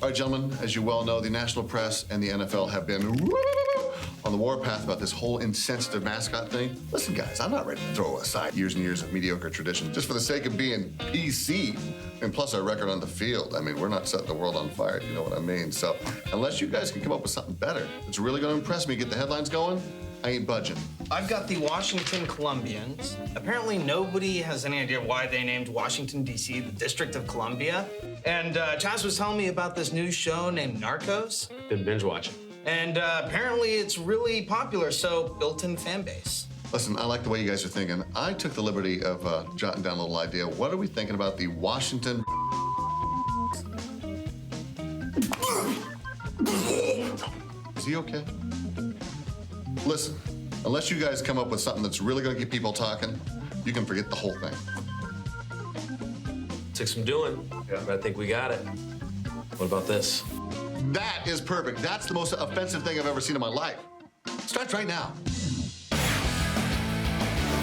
All right, gentlemen, as you well know, the national press and the NFL have been on the warpath about this whole insensitive mascot thing. Listen, guys, I'm not ready to throw aside years and years of mediocre tradition just for the sake of being PC. And plus our record on the field. I mean, we're not setting the world on fire, if you know what I mean. So unless you guys can come up with something better that's really going to impress me, get the headlines going, I ain't budging. I've got the Washington Columbians. Apparently nobody has any idea why they named Washington, D.C. the District of Columbia. And Chaz was telling me about this new show named Narcos. Been binge watching. And apparently it's really popular, so built-in fan base. Listen, I like the way you guys are thinking. I took the liberty of jotting down a little idea. What are we thinking about the Washington... Is he okay? Listen, unless you guys come up with something that's really going to get people talking, you can forget the whole thing. Took some doing, but I think we got it. What about this? That is perfect. That's the most offensive thing I've ever seen in my life. Starts right now.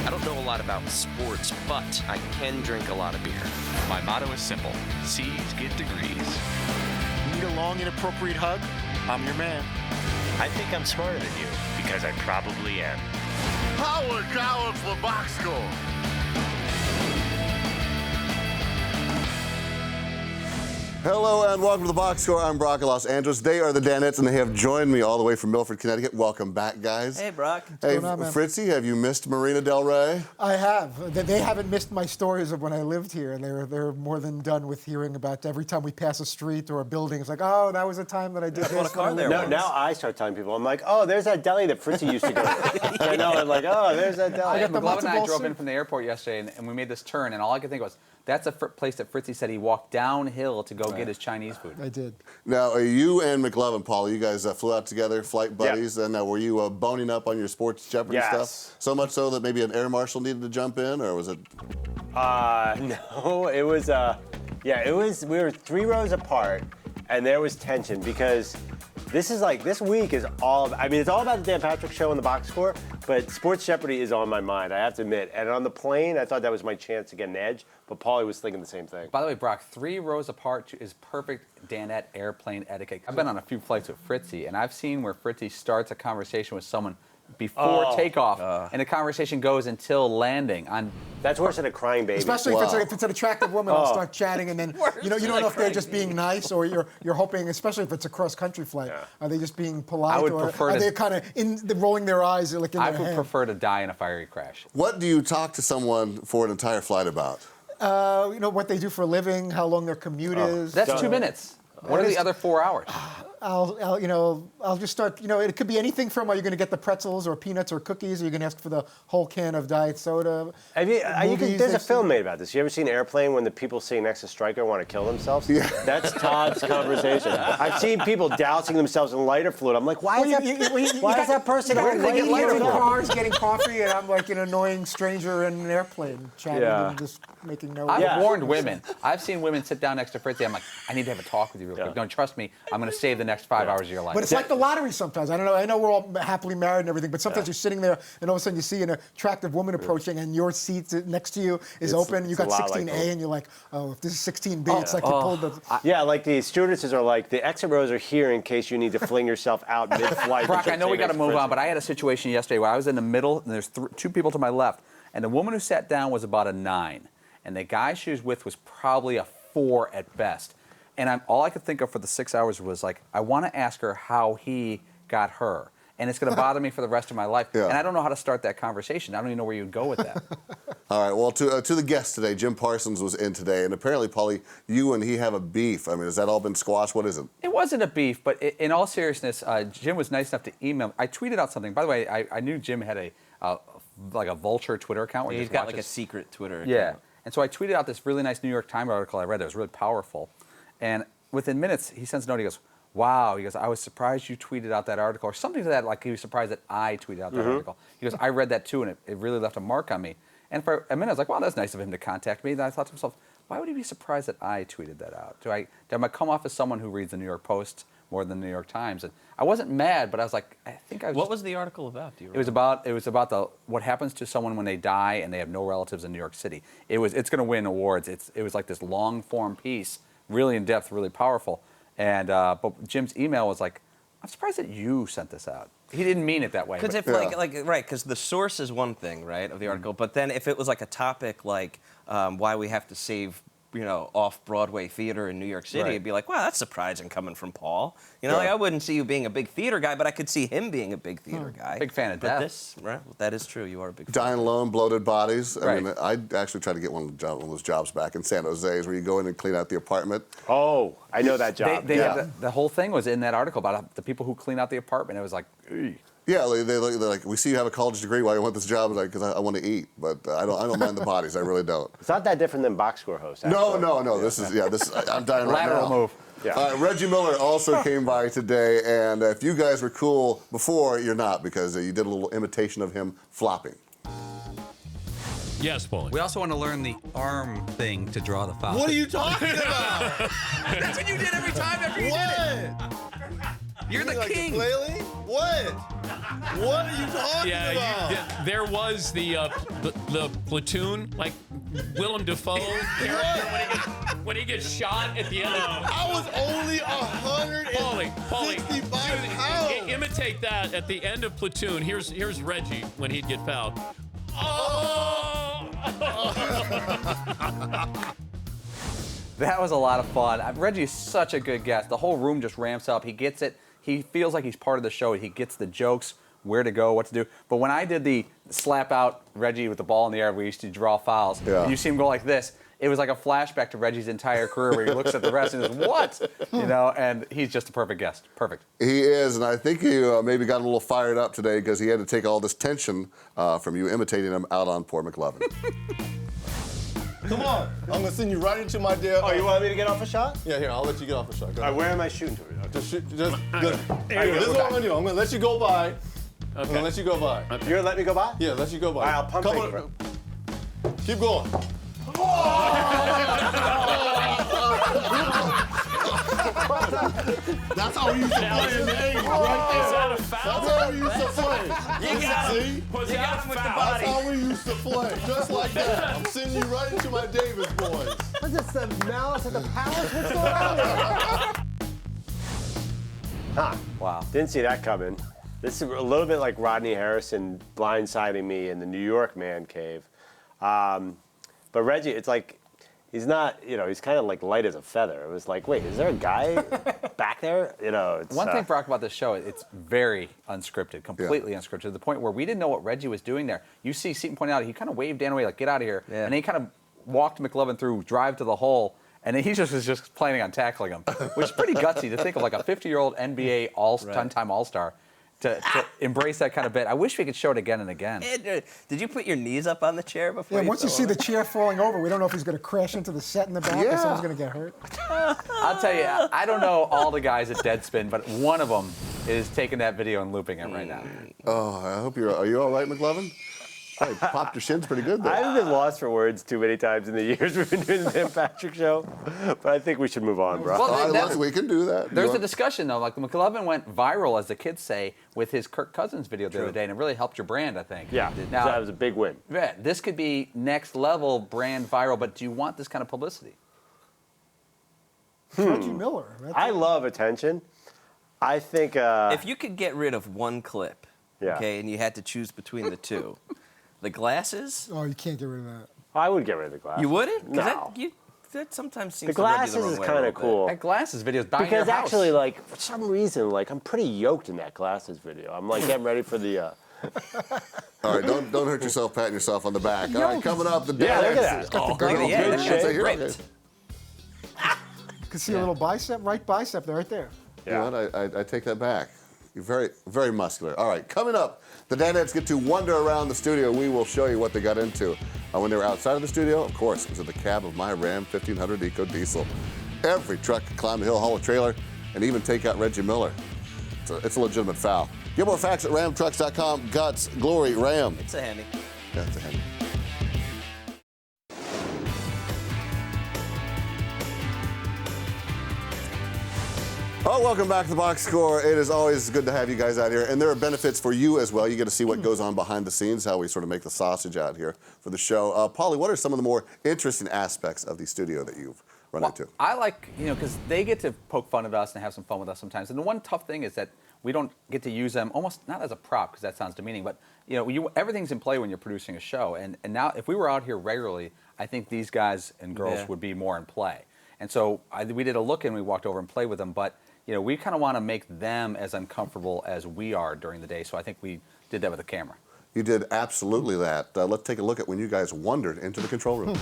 I don't know a lot about sports, but I can drink a lot of beer. My motto is simple: C's get degrees. Need a long, inappropriate hug? I'm your man. I think I'm smarter than you, because I probably am. Howard Coward for box score. Hello and welcome to the Box Score. I'm Brock in Los Angeles. They are the Danettes, and they have joined me all the way from Milford, Connecticut. Welcome back, guys. Hey, Brock. Hey, What's going on, man? Fritzy, have you missed Marina Del Rey? I have. They haven't missed my stories of when I lived here. They're more than done with hearing about every time we pass a street or a building. It's like, oh, that was a time that I did this. What a car there was. Now I start telling people, I'm like, oh, there's that deli that Fritzy used to go to. I know, I'm like, oh, there's that deli. McLovin and I drove in from the airport yesterday, and we made this turn, and all I could think was, that's a place that Fritzy said he walked downhill to go get his Chinese food. I did. Now, you and McLovin, Paul, you guys flew out together, flight buddies, and were you boning up on your sports Jeopardy stuff? So much so that maybe an air marshal needed to jump in, or was it? No, it was, we were 3 rows apart, and there was tension because this week is all, it's all about the Dan Patrick Show and the Box Score, but Sports Jeopardy is on my mind, I have to admit. And on the plane, I thought that was my chance to get an edge, but Paulie was thinking the same thing. By the way, Brock, 3 rows apart is perfect Danette airplane etiquette. I've been on a few flights with Fritzy, and I've seen where Fritzy starts a conversation with someone before takeoff, and the conversation goes until landing. That's worse than a crying baby. Especially if it's an attractive woman, I'll start chatting, and then you don't know if they're just being nice or you're hoping, especially if it's a cross-country flight, are they just being polite or are they kind of rolling their eyes like in their hand? I would prefer to die in a fiery crash. What do you talk to someone for an entire flight about? What they do for a living, how long their commute is. That's 2 minutes. What are the other 4 hours? I'll just start, it could be anything from, are you going to get the pretzels or peanuts or cookies? Are you going to ask for the whole can of diet soda? There's a film made about this. You ever seen Airplane when the people sitting next to Stryker want to kill themselves? Yeah. That's Todd's conversation. I've seen people dousing themselves in lighter fluid. I'm like, why is that person in cars getting coffee, and I'm like an annoying stranger in an airplane chatting and just making no. I've warned women. I've seen women sit down next to Fritzy. I'm like, I need to have a talk with you real quick. Don't trust me. I'm going to save the next 5 hours of your life. But it's like the lottery sometimes. I don't know. I know we're all happily married and everything, but sometimes you're sitting there and all of a sudden you see an attractive woman approaching and your seat next to you is open. You got 16A and you're like, oh, if this is 16B, it's like you pulled the. Yeah, like the stewardesses are like, the exit rows are here in case you need to fling yourself out mid-flight. Brock, I know we got to move on, but I had a situation yesterday where I was in the middle and there's 2 people to my left, and the woman who sat down was about a 9, and the guy she was with was probably a 4 at best. And all I could think of for the 6 hours was like, I want to ask her how he got her. And it's going to bother me for the rest of my life. Yeah. And I don't know how to start that conversation. I don't even know where you'd go with that. All right, well, to the guest today, Jim Parsons was in today. And apparently, Paulie, you and he have a beef. I mean, has that all been squashed? What is it? It wasn't a beef, but in all seriousness, Jim was nice enough to email. I tweeted out something. By the way, I knew Jim had a vulture Twitter account. Where he's got like a secret Twitter account. Yeah. And so I tweeted out this really nice New York Times article I read that was really powerful. And within minutes, he sends a note. He goes, wow. He goes, I was surprised you tweeted out that article. Or something to that, like he was surprised that I tweeted out that article. He goes, I read that too, and it really left a mark on me. And for a minute, I was like, wow, that's nice of him to contact me. Then I thought to myself, why would he be surprised that I tweeted that out? Do I come off as someone who reads the New York Post more than the New York Times? And I wasn't mad, but I was like, I think I was. What was the article about? Do you remember? It was about what happens to someone when they die and they have no relatives in New York City. It's going to win awards. It was like this long form piece, really in depth, really powerful. And but Jim's email was like, I'm surprised that you sent this out. He didn't mean it that way. Because if right, because the source is one thing, right, of the article, but then if it was like a topic like why we have to save, off-Broadway theater in New York City, it'd be like, wow, that's surprising coming from Paul. Like I wouldn't see you being a big theater guy, but I could see him being a big theater guy. Big fan of death. Right, that is true. You are a big fan. Dying alone, bloated bodies. I Right. mean, I'd actually try to get one of those jobs back in San Jose, where you go in and clean out the apartment. Oh, I know that job. They have the whole thing was in that article about the people who clean out the apartment. It was like, "Ugh." Yeah, they're like, we see you have a college degree. Why do you want this job? Like, because I want to eat, but I don't mind the bodies. I really don't. It's not that different than box score host. No. actually. This is I'm dying right now. Lateral move. Yeah. Reggie Miller also came by today, and if you guys were cool before, you're not, because you did a little imitation of him flopping. Yes, Paulie. We also want to learn the arm thing to draw the foul. What are you talking about? That's what you did every time after you did it. You're the king. Ukulele? What? What are you talking about? There was the platoon, like Willem Dafoe character when he gets shot at the end of. I was only 165 pounds. Imitate that at the end of Platoon. Here's Reggie when he'd get fouled. That was a lot of fun. Reggie's such a good guest. The whole room just ramps up. He gets it. He feels like he's part of the show. He gets the jokes, where to go, what to do. But when I did the slap out Reggie with the ball in the air, we used to draw fouls, and you see him go like this, it was like a flashback to Reggie's entire career where he looks at the refs and goes, what? And he's just a perfect guest. Perfect. He is, and I think he maybe got a little fired up today because he had to take all this tension from you imitating him out on poor McLovin. Come on. I'm going to send you right into my deal. Oh, you want me to get off a shot? Yeah, here, I'll let you get off a shot. Go All right, where am I shooting to? Just shoot. Just, this is what I'm going to do. I'm going to let you go by. I'm going to let you go by. You're going to let me go by? Yeah, let you go by. All right, I'll pump it. Keep going. That's how we used to play in the 80s, right there. Is that a foul? That's how we used to play. You got him. See? You got him with the body. That's how we used to play, just like that. I'm sending you right into my Davis boys. What's this, the Malice at the Palace? What's going on here? Huh. Wow. Didn't see that coming. This is a little bit like Rodney Harrison blindsiding me in the New York man cave. But Reggie, it's like, he's not, he's kind of like light as a feather. It was like, wait, is there a guy back there? It's, One thing, Brock, about this show, it's very unscripted, completely unscripted, to the point where we didn't know what Reggie was doing there. You see Seton point out, he kind of waved Dan away, like, get out of here. Yeah. And he kind of walked McLovin through, drive to the hole, and then he was just planning on tackling him, which is pretty gutsy to think of, like a 50-year-old NBA 10-time All-Star. To embrace that kind of bit. I wish we could show it again and again. Did you put your knees up on the chair before? Yeah, once you see the chair falling over, we don't know if he's going to crash into the set in the back or someone's going to get hurt. I'll tell you, I don't know all the guys at Deadspin, but one of them is taking that video and looping it right now. Oh, I hope are you all right, McLovin? Hey, popped your shins pretty good there. I haven't been lost for words too many times in the years we've been doing the Dan Patrick Show, but I think we should move on, bro. Well, we can do that. There's a discussion, though. Like, McLovin went viral, as the kids say, with his Kirk Cousins video the other day, and it really helped your brand, I think. Yeah, now, that was a big win. Yeah, this could be next level brand viral, but do you want this kind of publicity? Reggie Miller. I love attention. I think... if you could get rid of one clip, okay, and you had to choose between the two, the glasses? Oh, you can't get rid of that. I would get rid of the glasses. You wouldn't? No. That sometimes seems The to rub you glasses the wrong is way a kind little of bit. cool. That glasses video is buying Because your house. actually, like, for some reason, like, I'm pretty yoked in that glasses video. I'm, like, getting ready for the... All right, don't hurt yourself patting yourself on the back. All right, coming up, the Yeah, look at Danettes. that. Got the gun look at that. Good shape. Ripped. You can see a little bicep, right bicep there, right there. You know what? I take that back. You're very, very muscular. All right, coming up, the Danettes get to wander around the studio. We will show you what they got into. When they were outside of the studio, of course, it was in the cab of my Ram 1500 Eco Diesel. Every truck can climb the hill, haul a trailer, and even take out Reggie Miller. It's a legitimate foul. Get more facts at ramtrucks.com. Guts, glory, Ram. It's a Hemi. Yeah, it's a Hemi. Oh, welcome back to the Box Score. It is always good to have you guys out here, and there are benefits for you as well. You get to see what goes on behind the scenes, how we sort of make the sausage out here for the show. Paulie, what are some of the more interesting aspects of the studio that you've run into? I like, because they get to poke fun at us and have some fun with us sometimes. And the one tough thing is that we don't get to use them almost not as a prop, because that sounds demeaning, but everything's in play when you're producing a show. And now, if we were out here regularly, I think these guys and girls would be more in play. And so we did a look and we walked over and played with them, but we kind of want to make them as uncomfortable as we are during the day. So I think we did that with the camera. You did absolutely that. Let's take a look at when you guys wandered into the control room.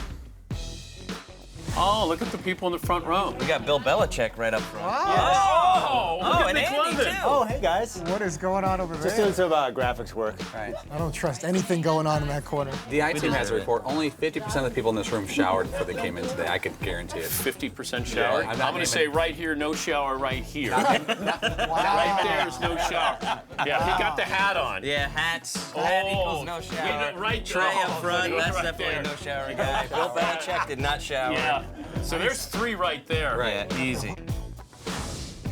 Oh, look at the people in the front row. We got Bill Belichick right up front. Oh, look at and Andy, too. Oh, hey, guys. What is going on over there? Just doing some graphics work. Right. I don't trust anything going on in that corner. The I team has a report. Only 50% of the people in this room showered before they came in today. I could guarantee it. 50% shower? Yeah, I'm going to say right here, no shower right here. Right there's no shower. Yeah, he got the hat on. Yeah, hat equals no shower. Right Trey up front, that's right definitely there. a no shower guy. Bill Belichick did not shower. Yeah. So there's 3 right there. Right, easy.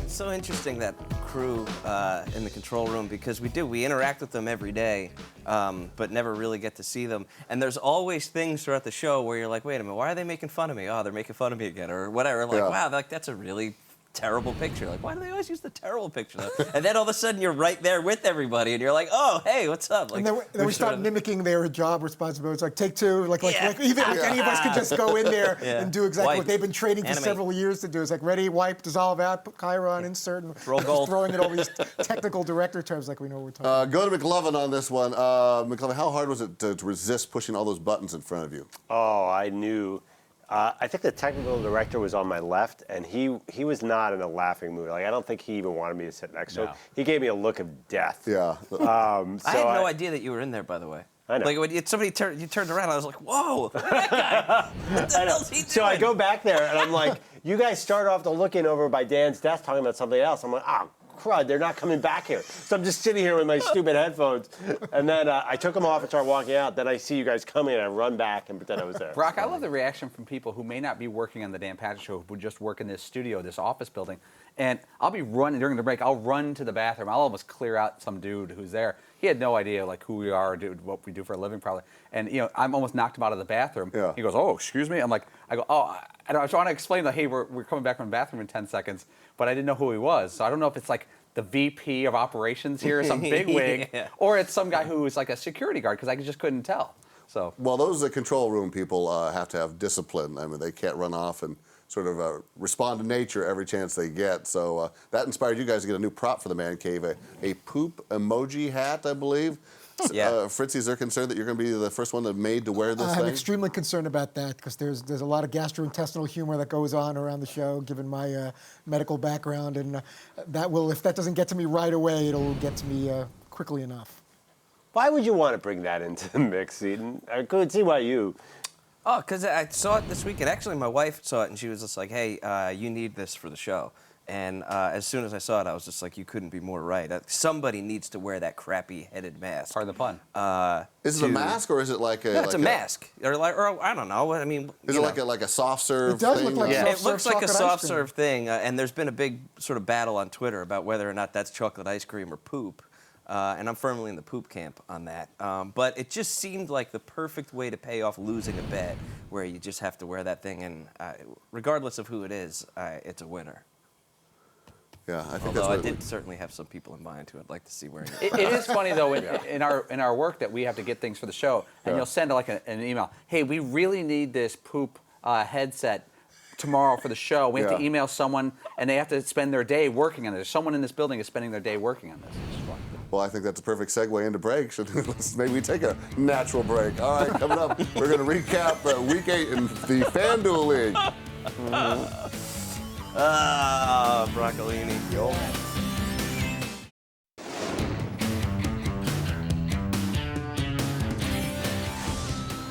It's so interesting, that crew in the control room, because we interact with them every day, but never really get to see them. And there's always things throughout the show where you're like, wait a minute, why are they making fun of me? Oh, they're making fun of me again, or whatever. Like, wow, that's a really terrible picture. Like, why do they always use the terrible picture? And then all of a sudden you're right there with everybody, and you're like, oh, hey, what's up? Like, and then we start mimicking their job responsibilities, like take two, like even any of us could just go in there and do exactly what they've been training for several years to do. It's like ready, wipe, dissolve out, put Chiron, insert, and roll gold. throwing in all these technical director terms like we know what we're talking about. Go to McLovin on this one. McLovin, how hard was it to resist pushing all those buttons in front of you? Oh, I knew. I think the technical director was on my left, and he was not in a laughing mood. Like, I don't think he even wanted me to sit next to him. He gave me a look of death. Yeah. I had no idea that you were in there, by the way. I know. Like, when you turned around, I was like, whoa, that guy. What the hell's he doing? So I go back there, and I'm like, you guys start off looking over by Dan's desk talking about something else. I'm like, crud, they're not coming back here. So I'm just sitting here with my stupid headphones. And then I took them off and started walking out. Then I see you guys coming, and I run back and pretend I was there. Brock, I love the reaction from people who may not be working on the Dan Patrick Show, who just work in this studio, this office building. And I'll be running during the break. I'll run to the bathroom. I'll almost clear out some dude who's there. He had no idea who we are, or what we do for a living, probably. And I'm almost knocked him out of the bathroom. Yeah. He goes, "Oh, excuse me." I go, "Oh," and I was trying to explain that, hey, we're coming back from the bathroom in 10 seconds, but I didn't know who he was. So I don't know if it's like the VP of operations here, some big wig, or it's some guy who is like a security guard, because I just couldn't tell. So. Well, those control room people have to have discipline. I mean, they can't run off and sort of respond to nature every chance they get. So that inspired you guys to get a new prop for the man cave, a poop emoji hat, I believe. Yeah. Fritzy, is there concern that you're going to be the first one that made to wear this thing? I'm extremely concerned about that, because there's a lot of gastrointestinal humor that goes on around the show, given my medical background, and if that doesn't get to me right away, it'll get to me quickly enough. Why would you want to bring that into the mix, Eden? I couldn't see why you. Oh, because I saw it this weekend. Actually, my wife saw it, and she was just like, hey, you need this for the show. And as soon as I saw it, I was just like, you couldn't be more right. Somebody needs to wear that crappy headed mask. Pardon the pun. Is it a mask, or is it like a... No, it's a mask. Or I don't know. I mean... Is it like a soft serve It does thing? look like it looks like a soft serve serve thing. And there's been a big sort of battle on Twitter about whether or not that's chocolate ice cream or poop. And I'm firmly in the poop camp on that. But it just seemed like the perfect way to pay off losing a bet, where you just have to wear that thing. And regardless of who it is, it's a winner. Yeah, I think Although I did certainly have some people in mind who I'd like to see wearing it. It is funny, though, in our work that we have to get things for the show, and you'll send like an email, hey, we really need this poop headset tomorrow for the show. We have to email someone, and they have to spend their day working on it. Someone in this building is spending their day working on this. Well, I think that's a perfect segue into break. Maybe we take a natural break. All right, coming up, we're going to recap Week 8 in the FanDuel League. Broccolini. Yo.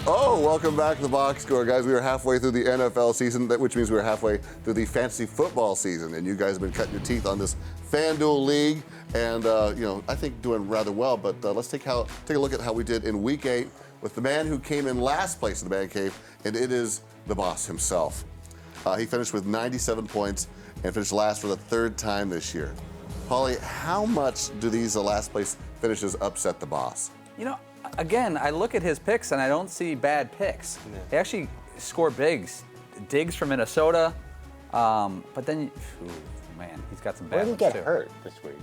Oh, welcome back to the Box Score, guys. We are halfway through the NFL season, which means we're halfway through the fantasy football season, and you guys have been cutting your teeth on this FanDuel League, and I think doing rather well. But let's take a look at how we did in Week 8 with the man who came in last place in the man cave, and it is the boss himself. He finished with 97 points and finished last for the 3rd time this year. Paulie, how much do these last place finishes upset the boss? You know, again, I look at his picks and I don't see bad picks. Yeah. They actually score bigs. Diggs from Minnesota, but then, man, he's got some bad Where did ones he get too. hurt this week?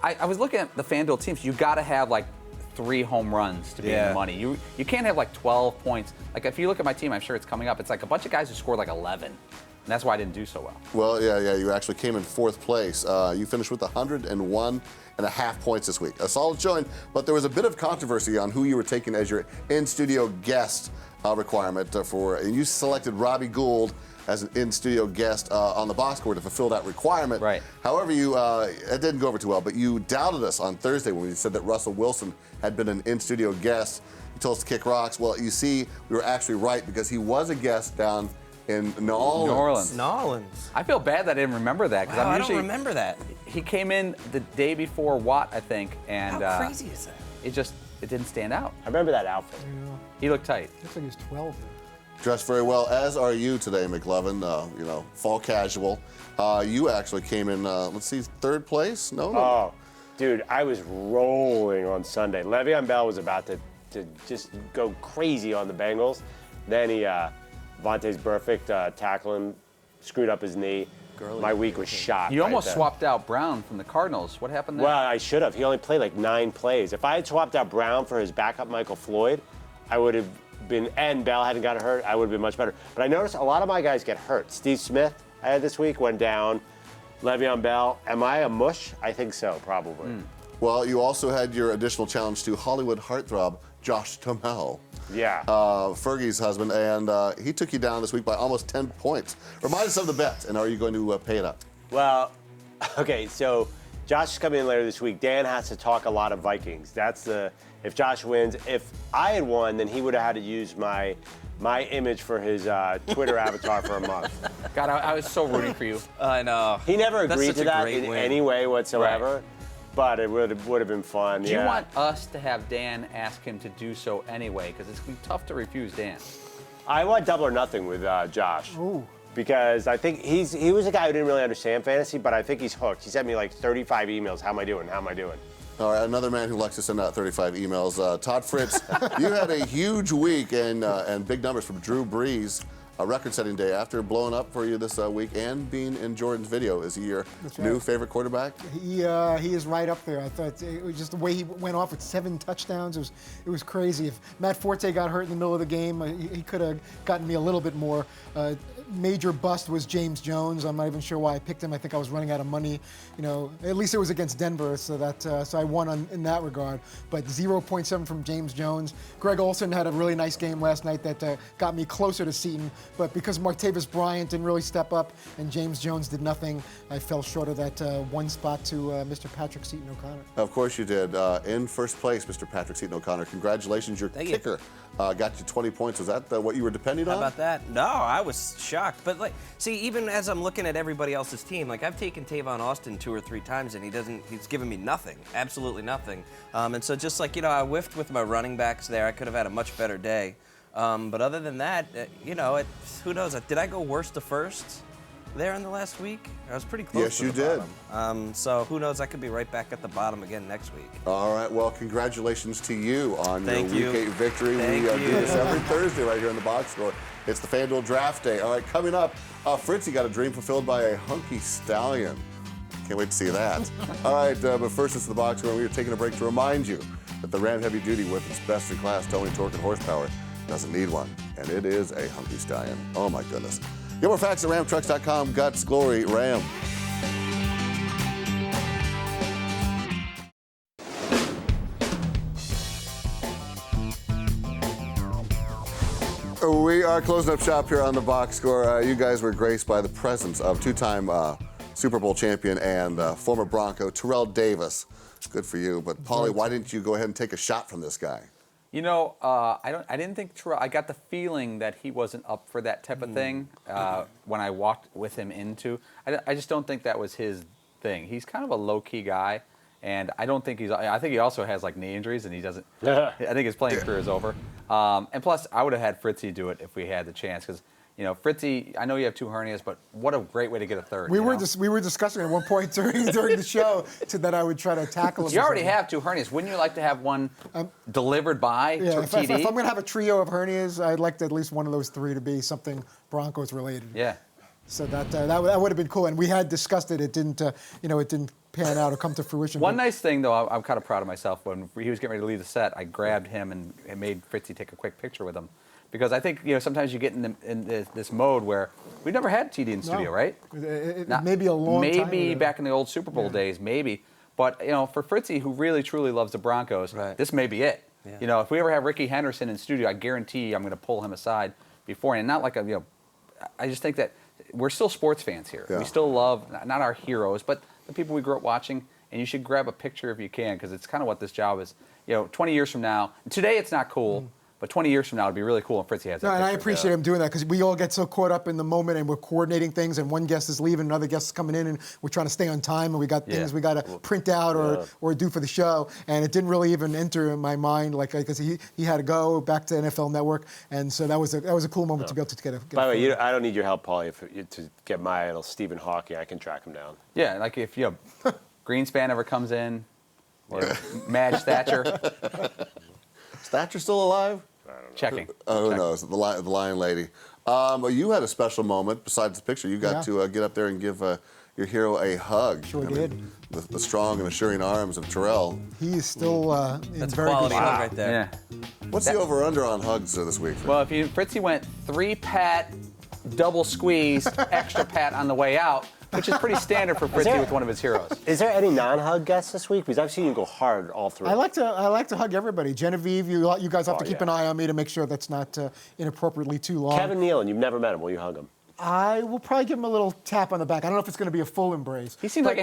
I was looking at the FanDuel teams. You got to have like 3 home runs to be in the money. You can't have like 12 points. Like if you look at my team, I'm sure it's coming up. It's like a bunch of guys who scored like 11, and that's why I didn't do so well. Well, yeah, you actually came in 4th place. You finished with 101.5 points this week. A solid showing, but there was a bit of controversy on who you were taking as your in-studio guest requirement for, and you selected Robbie Gould as an in-studio guest on the box score to fulfill that requirement. Right. However, it didn't go over too well, but you doubted us on Thursday when we said that Russell Wilson had been an in-studio guest. You told us to kick rocks. Well, you see, we were actually right because he was a guest down in New Orleans. New Orleans. I feel bad that I didn't remember that because I don't remember that. He came in the day before Watt, I think, and How crazy is that? It didn't stand out. I remember that outfit. He looked tight. Looks like he was 12. Dressed very well, as are you today, McLovin. Fall casual. You actually came in, let's see, 3rd place? No. Oh, dude, I was rolling on Sunday. Le'Veon Bell was about to just go crazy on the Bengals. Then Vontae's perfect tackling, screwed up his knee. My week was shot. You almost right there. swapped out Brown from the Cardinals. What happened there? Well, I should have. He only played like 9 plays. If I had swapped out Brown for his backup Michael Floyd, I would have been, and Bell hadn't gotten hurt, I would have been much better. But I noticed a lot of my guys get hurt. Steve Smith, I had this week, went down. Le'Veon Bell. Am I a mush? I think so, probably. Well, you also had your additional challenge to Hollywood heartthrob, Josh Duhamel. Yeah. Fergie's husband, and he took you down this week by almost 10 points. Remind us of the bet, and are you going to pay it up? Well, okay, so Josh is coming in later this week. Dan has to talk a lot of Vikings. If Josh wins. If I had won, then he would have had to use my image for his Twitter avatar for a month. God, I was so rooting for you. I know. He never agreed to that in win. any way whatsoever, Right. but it would have been fun. Do you want us to have Dan ask him to do so anyway? Because it's going to be tough to refuse Dan. I want double or nothing with Josh. Ooh. Because I think he was a guy who didn't really understand fantasy, but I think he's hooked. He sent me like 35 emails. How am I doing? How am I doing? All right, another man who likes to send out 35 emails. Todd Fritz, you had a huge week and big numbers from Drew Brees. A record-setting day after blowing up for you this week and being in Jordan's video. Is he your new favorite quarterback? He is right up there. I thought it was just the way he went off with 7 touchdowns. It was crazy. If Matt Forte got hurt in the middle of the game, he could have gotten me a little bit more. Major bust was James Jones. I'm not even sure why I picked him. I think I was running out of money. At least it was against Denver, so I won in that regard. But 0.7 from James Jones. Greg Olsen had a really nice game last night that got me closer to Seton. But because Martavis Bryant didn't really step up and James Jones did nothing, I fell short of that one spot to Mr. Patrick Seton O'Connor. Of course you did. In first place, Mr. Patrick Seton O'Connor. Congratulations. Your kicker got you 20 points. Was that what you were depending on? How about that? No, I was shocked. But see, even as I'm looking at everybody else's team, I've taken Tavon Austin 2 or 3 times and he's given me nothing, absolutely nothing. And so just I whiffed with my running backs there. I could have had a much better day. But other than that, who knows? Did I go worst to first there in the last week? I was pretty close. Yes, to you the did. bottom. So who knows? I could be right back at the bottom again next week. All right. Well, congratulations to you on Thank your you. Week 8 victory. Thank we you. do this every Thursday right here in the box score. It's the FanDuel Draft Day. All right, coming up, Fritzy got a dream fulfilled by a hunky stallion. Can't wait to see that. All right, but first it's the box score. We are taking a break to remind you that the Ram Heavy Duty, with its best-in-class towing, torque, and horsepower, doesn't need one, and it is a hunky stallion. Oh my goodness. Get more facts at ramtrucks.com. Guts, glory, Ram. We are closing up shop here on the box score. You guys were graced by the presence of 2-time Super Bowl champion and former Bronco Terrell Davis. Good for you. But Paulie, why didn't you go ahead and take a shot from this guy? I didn't think Terrell. I got the feeling that he wasn't up for that type of thing when I walked with him into. I just don't think that was his thing. He's kind of a low-key guy, and I don't think he's. I think he also has knee injuries, and he doesn't. I think his playing career is over. And plus, I would have had Fritzy do it if we had the chance, because Fritzy, I know you have 2 hernias, but what a great way to get a third. We were discussing at one point during the show that I would try to tackle him. You already have 2 hernias. Wouldn't you like to have one delivered by TD? If I'm going to have a trio of hernias, I'd like to at least one of those 3 to be something Broncos related. Yeah. So that would have been cool, and we had discussed it. It didn't, it didn't pan out or come to fruition. One nice thing, though, I'm kind of proud of myself. When he was getting ready to leave the set, I grabbed him and made Fritzy take a quick picture with him, because I think sometimes you get in this mode where we've never had TD in studio, right? Maybe a long time. Maybe back in the old Super Bowl days, maybe. But for Fritzy, who really truly loves the Broncos, this may be it. Yeah. If we ever have Ricky Henderson in studio, I guarantee I'm going to pull him aside before, and not like I just think that we're still sports fans here. Yeah. We still love not our heroes, but the people we grew up watching. And you should grab a picture if you can, because it's kind of what this job is. 20 years from now, today it's not cool, but 20 years from now it'd be really cool if Fritzy has that picture. And I appreciate him doing that, because we all get so caught up in the moment and we're coordinating things, and one guest is leaving, another guest is coming in, and we're trying to stay on time, and we got things we got to print out or do for the show. And it didn't really even enter in my mind, because he had to go back to NFL Network, and so that was a cool moment to be able to get By the way, I don't need your help, Paulie, to get my idol Stephen Hawking. I can track him down. Yeah, like if Greenspan ever comes in, or Madge Thatcher. Is Thatcher still alive? I don't know. Checking. Who knows? The Lion Lady. Well, you had a special moment besides the picture. You got to get up there and give your hero a hug. Sure did. The strong and assuring arms of Terrell. He is still in That's very quality good shape. hug right there. Yeah. What's the over/under on hugs this week? Well, Fritzy went 3 pat, double squeeze, extra pat on the way out, which is pretty standard for Fritzy with one of his heroes. Is there any non-hug guests this week? Because I've seen you go hard all through. I like to hug everybody. Genevieve, you guys have to keep an eye on me to make sure that's not inappropriately too long. Kevin Nealon, you've never met him. Will you hug him? I will probably give him a little tap on the back. I don't know if it's going to be a full embrace. He seems like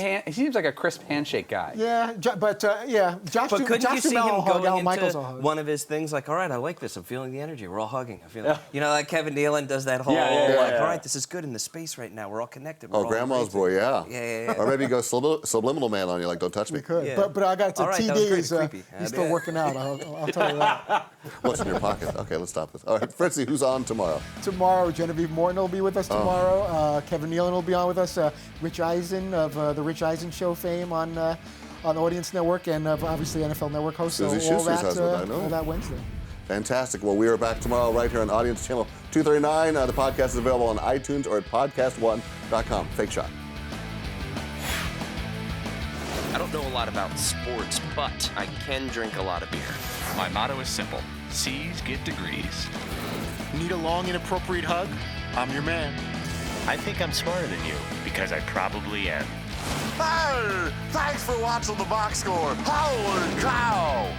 a crisp handshake guy. Yeah, Josh. But couldn't you see him going into hug. one of his things like, all right, I like this. I'm feeling the energy. We're all hugging. I feel like Kevin Nealon does that whole all right, this is good in the space right now. We're all connected. We're all Grandma's boy, yeah. Or maybe go subliminal man on you, like don't touch me. We could, but I got to TD. He's still working out. I'll tell you that. What's in your pocket? Okay, let's stop this. All right, Fritzy, who's on tomorrow? Tomorrow, Genevieve Morton will be with us tomorrow. Kevin Nealon will be on with us. Rich Eisen of the Rich Eisen Show fame on Audience Network, and obviously NFL Network host. Susie Schuster's husband, I know. All that Wednesday. Fantastic. Well, we are back tomorrow right here on Audience Channel 239. The podcast is available on iTunes or at podcast1.com. Fake shot. I don't know a lot about sports, but I can drink a lot of beer. My motto is simple. C's get degrees. Need a long, inappropriate hug? I'm your man. I think I'm smarter than you, because I probably am. Hey, thanks for watching the box score. Holy cow!